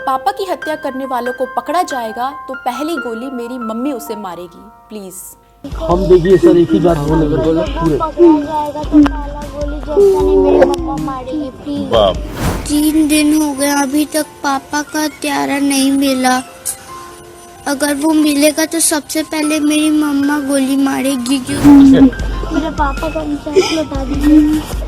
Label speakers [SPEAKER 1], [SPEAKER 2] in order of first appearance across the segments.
[SPEAKER 1] पापा की हत्या करने वालों को पकड़ा जाएगा तो पहली गोली मेरी मम्मी उसे मारेगी। प्लीज
[SPEAKER 2] हम देखिए सर एक ही बात बोले पूरे
[SPEAKER 3] पकड़ा जाएगा तो पहला गोली जैसा नहीं मेरी मम्मा मारेगी प्लीज।
[SPEAKER 4] 3 दिन हो गए अभी तक पापा का हत्यारा नहीं मिला। अगर वो मिलेगा तो सबसे पहले मेरी मम्मा गोली मारेगी।
[SPEAKER 3] मेरे पापा का इंसाफ बता दीजिए।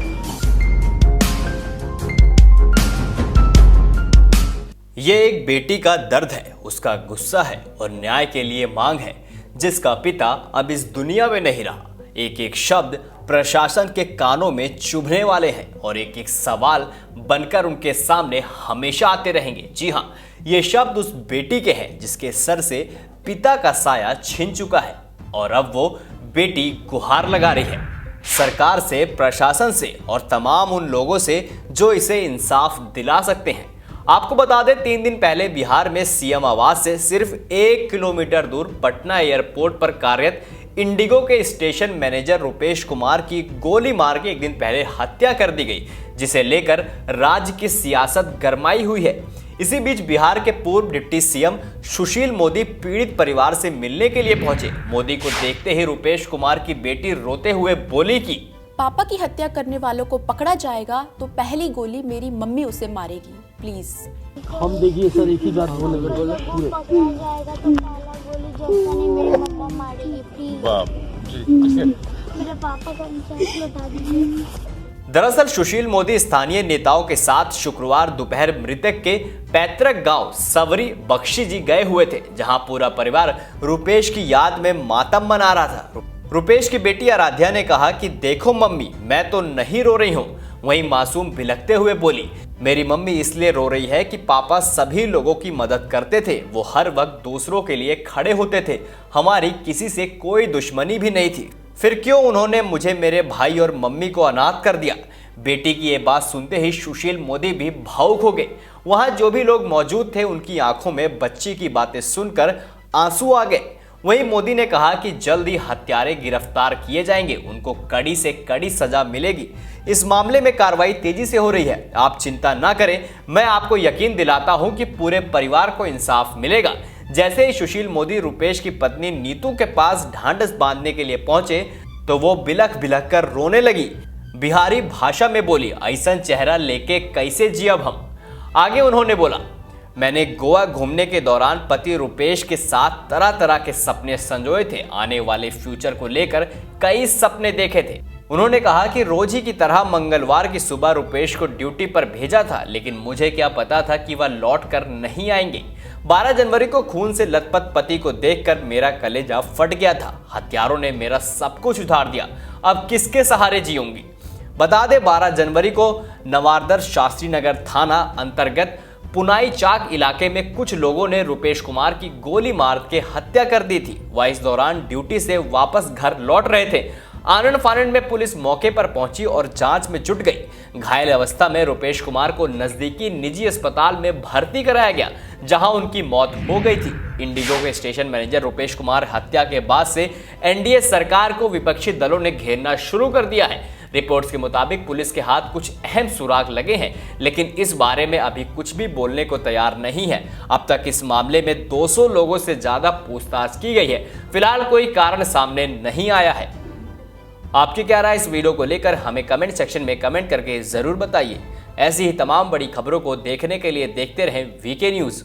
[SPEAKER 5] ये एक बेटी का दर्द है, उसका गुस्सा है और न्याय के लिए मांग है, जिसका पिता अब इस दुनिया में नहीं रहा। एक एक शब्द प्रशासन के कानों में चुभने वाले हैं और एक एक सवाल बनकर उनके सामने हमेशा आते रहेंगे। जी हाँ, ये शब्द उस बेटी के हैं जिसके सर से पिता का साया छिन चुका है और अब वो बेटी गुहार लगा रही है सरकार से, प्रशासन से और तमाम उन लोगों से जो इसे इंसाफ दिला सकते हैं। आपको बता दें, 3 दिन पहले बिहार में सीएम आवास से सिर्फ 1 किलोमीटर दूर पटना एयरपोर्ट पर कार्यरत इंडिगो के स्टेशन मैनेजर रुपेश कुमार की गोली मार के एक दिन पहले हत्या कर दी गई, जिसे लेकर राज्य की सियासत गरमाई हुई है। इसी बीच बिहार के पूर्व डिप्टी सीएम सुशील मोदी पीड़ित परिवार से मिलने के लिए पहुंचे। मोदी को देखते ही रुपेश कुमार की बेटी रोते हुए बोली कि
[SPEAKER 1] पापा की हत्या करने वालों को पकड़ा जाएगा तो पहली गोली मेरी मम्मी उसे मारेगी। प्लीज
[SPEAKER 2] हम देखिए सर एक ही बात बोले पूरे
[SPEAKER 3] पकड़ा जाएगा तो पहला गोली जैसा नहीं मेरी मम्मा मारेगी प्लीज। मेरे पापा का इंसाफ बता दीजिए।
[SPEAKER 5] दरअसल सुशील मोदी स्थानीय नेताओं के साथ शुक्रवार दोपहर मृतक के पैतृक गांव सवरी बख्शी जी गए हुए थे, जहां पूरा परिवार रुपेश की याद में मातम मना रहा था। रुपेश की बेटी आराध्या ने कहा कि देखो मम्मी, मैं तो नहीं रो रही हूँ। वहीं मासूम बिलखते हुए बोली, मेरी मम्मी इसलिए रो रही है कि पापा सभी लोगों की मदद करते थे, वो हर वक्त दूसरों के लिए खड़े होते थे, हमारी किसी से कोई दुश्मनी भी नहीं थी, फिर क्यों उन्होंने मुझे, मेरे भाई और मम्मी को अनाथ कर दिया। बेटी की ये बात सुनते ही सुशील मोदी भी भावुक हो गए। वहां जो भी लोग मौजूद थे उनकी आंखों में बच्ची की बातें सुनकर आंसू आ गए। वहीं मोदी ने कहा कि जल्द ही हत्यारे गिरफ्तार किए जाएंगे, उनको कड़ी से कड़ी सजा मिलेगी। इस मामले में कार्रवाई तेजी से हो रही है, आप चिंता ना करें, मैं आपको यकीन दिलाता हूं कि पूरे परिवार को इंसाफ मिलेगा। जैसे ही सुशील मोदी रुपेश की पत्नी नीतू के पास ढांढस बांधने के लिए पहुंचे तो वो बिलख बिलख कर रोने लगी। बिहारी भाषा में बोली, ऐसा चेहरा लेके कैसे जियब हम। आगे उन्होंने बोला, मैंने गोवा घूमने के दौरान पति रुपेश के साथ तरह तरह के सपने संजोए थे, आने वाले फ्यूचर को लेकर कई सपने देखे थे। उन्होंने कहा कि रोज ही की तरह मंगलवार की सुबह रुपेश को ड्यूटी पर भेजा था, लेकिन मुझे क्या पता था कि वह लौट कर नहीं आएंगे। 12 जनवरी को खून से लथपथ पति को देखकर मेरा कलेजा फट गया था। हत्यारों ने मेरा सब कुछ उधार दिया, अब किसके सहारे जीऊंगी। बता दें, 12 जनवरी को नवारदर शास्त्री नगर थाना अंतर्गत पुनाई चाक इलाके में कुछ लोगों ने रुपेश कुमार की गोली मार के हत्या कर दी थी। वह इस दौरान ड्यूटी से वापस घर लौट रहे थे। आनन फानन में पुलिस मौके पर पहुंची और जांच में जुट गई। घायल अवस्था में रुपेश कुमार को नजदीकी निजी अस्पताल में भर्ती कराया गया, जहां उनकी मौत हो गई थी। इंडिगो के स्टेशन मैनेजर रुपेश कुमार हत्या के बाद से एनडीए सरकार को विपक्षी दलों ने घेरना शुरू कर दिया है। रिपोर्ट्स के मुताबिक पुलिस के हाथ कुछ अहम सुराग लगे हैं, लेकिन इस बारे में अभी कुछ भी बोलने को तैयार नहीं है। अब तक इस मामले में 200 लोगों से ज्यादा पूछताछ की गई है। फिलहाल कोई कारण सामने नहीं आया है। आपकी क्या राय इस वीडियो को लेकर हमें कमेंट सेक्शन में कमेंट करके जरूर बताइए। ऐसी ही तमाम बड़ी खबरों को देखने के लिए देखते रहें वीके न्यूज़।